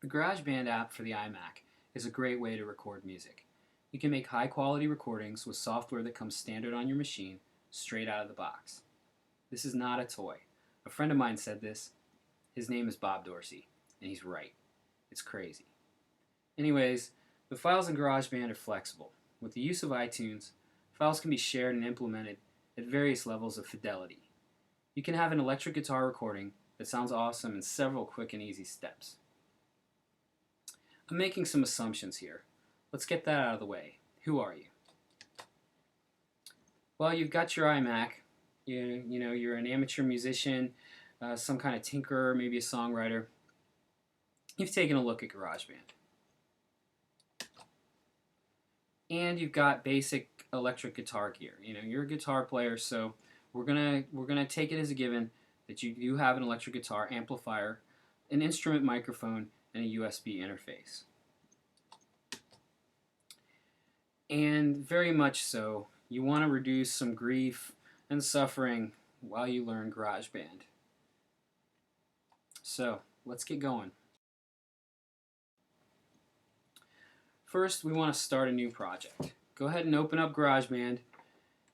The Garageband app for the iMac is a great way to record music. You can make high quality recordings with software that comes standard on your machine straight out of the box. This is not a toy. A friend of mine said this. His name is Bob Dorsey, and he's right. It's crazy. Anyways, the files in GarageBand are flexible. With the use of iTunes, files can be shared and implemented at various levels of fidelity. You can have an electric guitar recording that sounds awesome in several quick and easy steps. I'm making some assumptions here. Let's get that out of the way. Who are you? Well, you've got your iMac. You're an amateur musician, some kind of tinkerer, maybe a songwriter. You've taken a look at GarageBand. And you've got basic electric guitar gear. You're a guitar player, so we're gonna take it as a given that you do have an electric guitar amplifier, an instrument microphone, and a USB interface. And very much so, you want to reduce some grief and suffering while you learn GarageBand. So, let's get going. First, we want to start a new project. Go ahead and open up GarageBand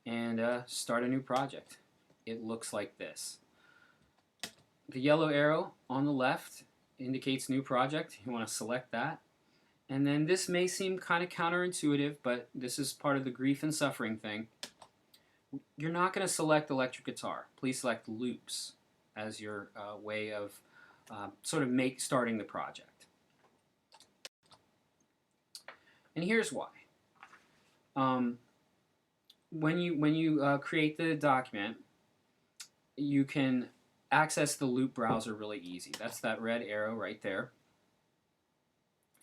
and start a new project. It looks like this. The yellow arrow on the left indicates new project. You want to select that. And then this may seem kind of counterintuitive, but this is part of the grief and suffering thing. You're not going to select electric guitar. Please select loops as your way of starting the project. And here's why. When you create the document, you can access the loop browser really easy. That's that red arrow right there.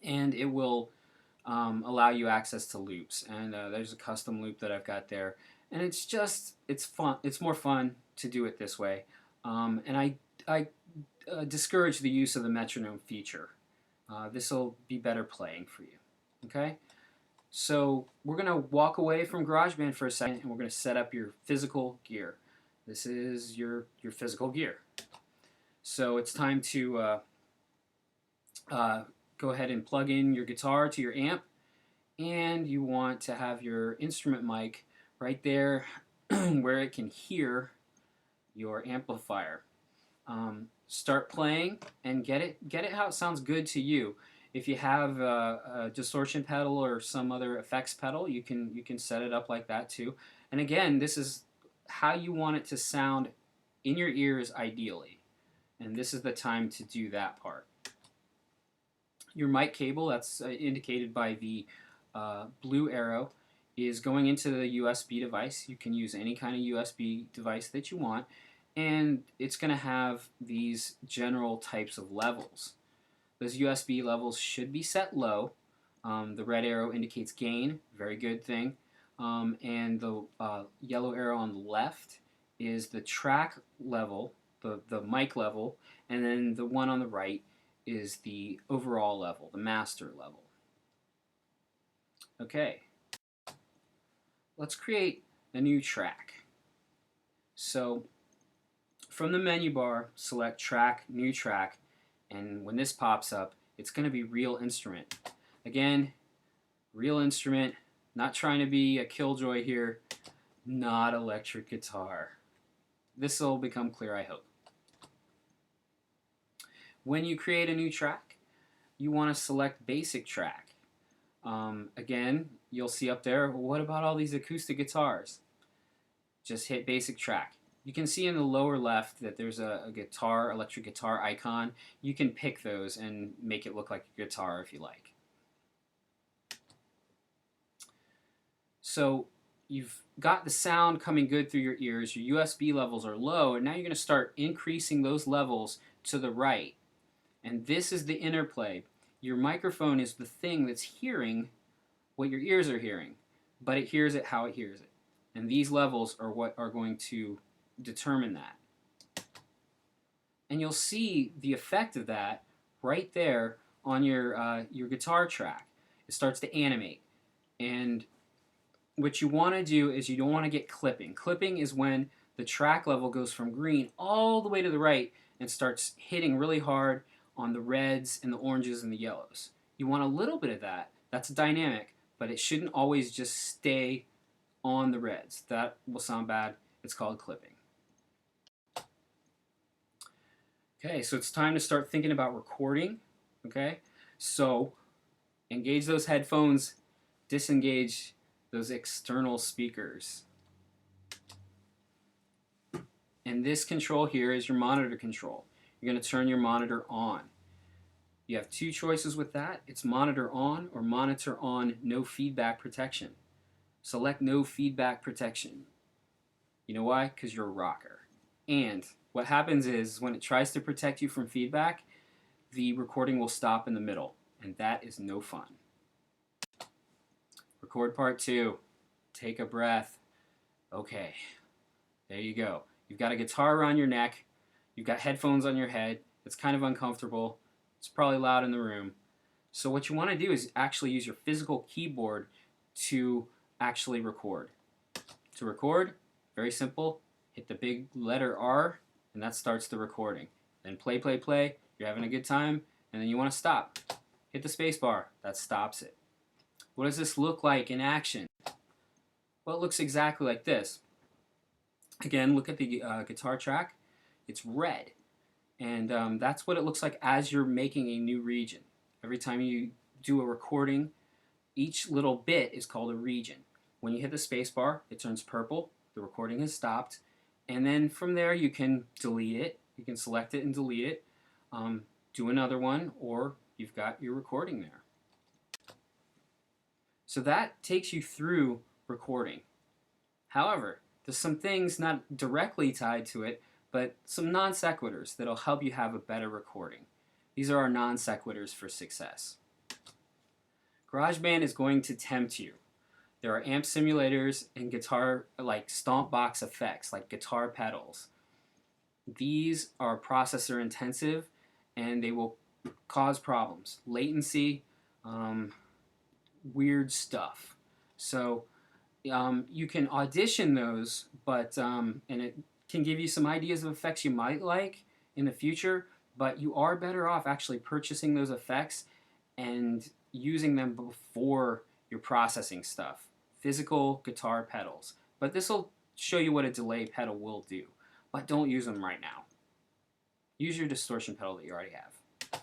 And it will allow you access to loops. And there's a custom loop that I've got there. And it's fun. It's more fun to do it this way. And I discourage the use of the metronome feature. This will be better playing for you. Okay? So we're going to walk away from GarageBand for a second, and we're going to set up your physical gear. This is your physical gear. So it's time to go ahead and plug in your guitar to your amp, and you want to have your instrument mic right there where it can hear your amplifier. Start playing and get it how it sounds good to you. If you have a distortion pedal or some other effects pedal, you can set it up like that too. And again, this is how you want it to sound in your ears ideally. And this is the time to do that part. Your mic cable, that's indicated by the blue arrow, is going into the USB device. You can use any kind of USB device that you want, and it's going to have these general types of levels. Those USB levels should be set low. The red arrow indicates gain, very good thing. And the yellow arrow on the left is the track level, the mic level, and then the one on the right is the overall level, the master level. Okay, let's create a new track. So from the menu bar, select Track, New Track, and when this pops up, it's going to be Real Instrument. Again, real instrument, not trying to be a killjoy here, not electric guitar. This will become clear, I hope. When you create a new track, you want to select Basic Track. Again, you'll see up there, what about all these acoustic guitars? Just hit Basic Track. You can see in the lower left that there's a guitar, electric guitar icon. You can pick those and make it look like a guitar if you like. So you've got the sound coming good through your ears. Your USB levels are low, and now you're going to start increasing those levels to the right. And this is the interplay. Your microphone is the thing that's hearing what your ears are hearing, but it hears it how it hears it. And these levels are what are going to determine that. And you'll see the effect of that right there on your guitar track. It starts to animate. And what you want to do is you don't want to get clipping. Clipping is when the track level goes from green all the way to the right and starts hitting really hard on the reds and the oranges and the yellows. You want a little bit of that. That's dynamic, but it shouldn't always just stay on the reds. That will sound bad. It's called clipping. Okay, so it's time to start thinking about recording. Okay, so engage those headphones, disengage those external speakers. And this control here is your monitor control. You're going to turn your monitor on. You have two choices with that. It's monitor on or monitor on no feedback protection. Select no feedback protection. You know why? Because you're a rocker. And what happens is when it tries to protect you from feedback, the recording will stop in the middle, and that is no fun. Record part 2. Take a breath. Okay, there you go. You've got a guitar around your neck. You've got headphones on your head. It's kind of uncomfortable. It's probably loud in the room. So what you want to do is actually use your physical keyboard to actually record. To record, very simple. Hit the big letter R, and that starts the recording. Then play, play, play. You're having a good time, and then you want to stop. Hit the space bar. That stops it. What does this look like in action? Well, it looks exactly like this. Again, look at the guitar track. It's red. And that's what it looks like as you're making a new region. Every time you do a recording, each little bit is called a region. When you hit the space bar, it turns purple. The recording has stopped. And then from there, you can delete it. You can select it and delete it. Do another one, or you've got your recording there. So that takes you through recording. However, there's some things not directly tied to it, but some non sequiturs that'll help you have a better recording. These are our non sequiturs for success. Garageband is going to tempt you. There are amp simulators and guitar, like stomp box effects, like guitar pedals. These are processor intensive, and they will cause problems. Latency, weird stuff. So you can audition those, but and it can give you some ideas of effects you might like in the future, but you are better off actually purchasing those effects and using them before you're processing stuff. Physical guitar pedals. But this will show you what a delay pedal will do. But don't use them right now. Use your distortion pedal that you already have.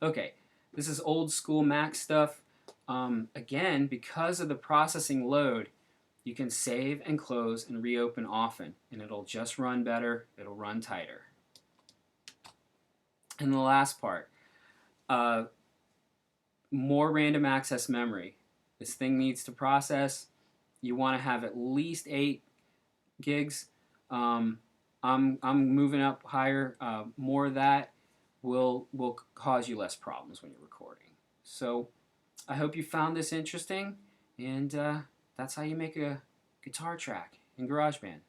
Okay, this is old school Mac stuff. Again, because of the processing load, you can save and close and reopen often, and it'll just run better, it'll run tighter. And the last part, more random access memory. This thing needs to process. You want to have at least 8 gigs. I'm moving up higher. More of that will cause you less problems when you're recording. So I hope you found this interesting, and that's how you make a guitar track in GarageBand.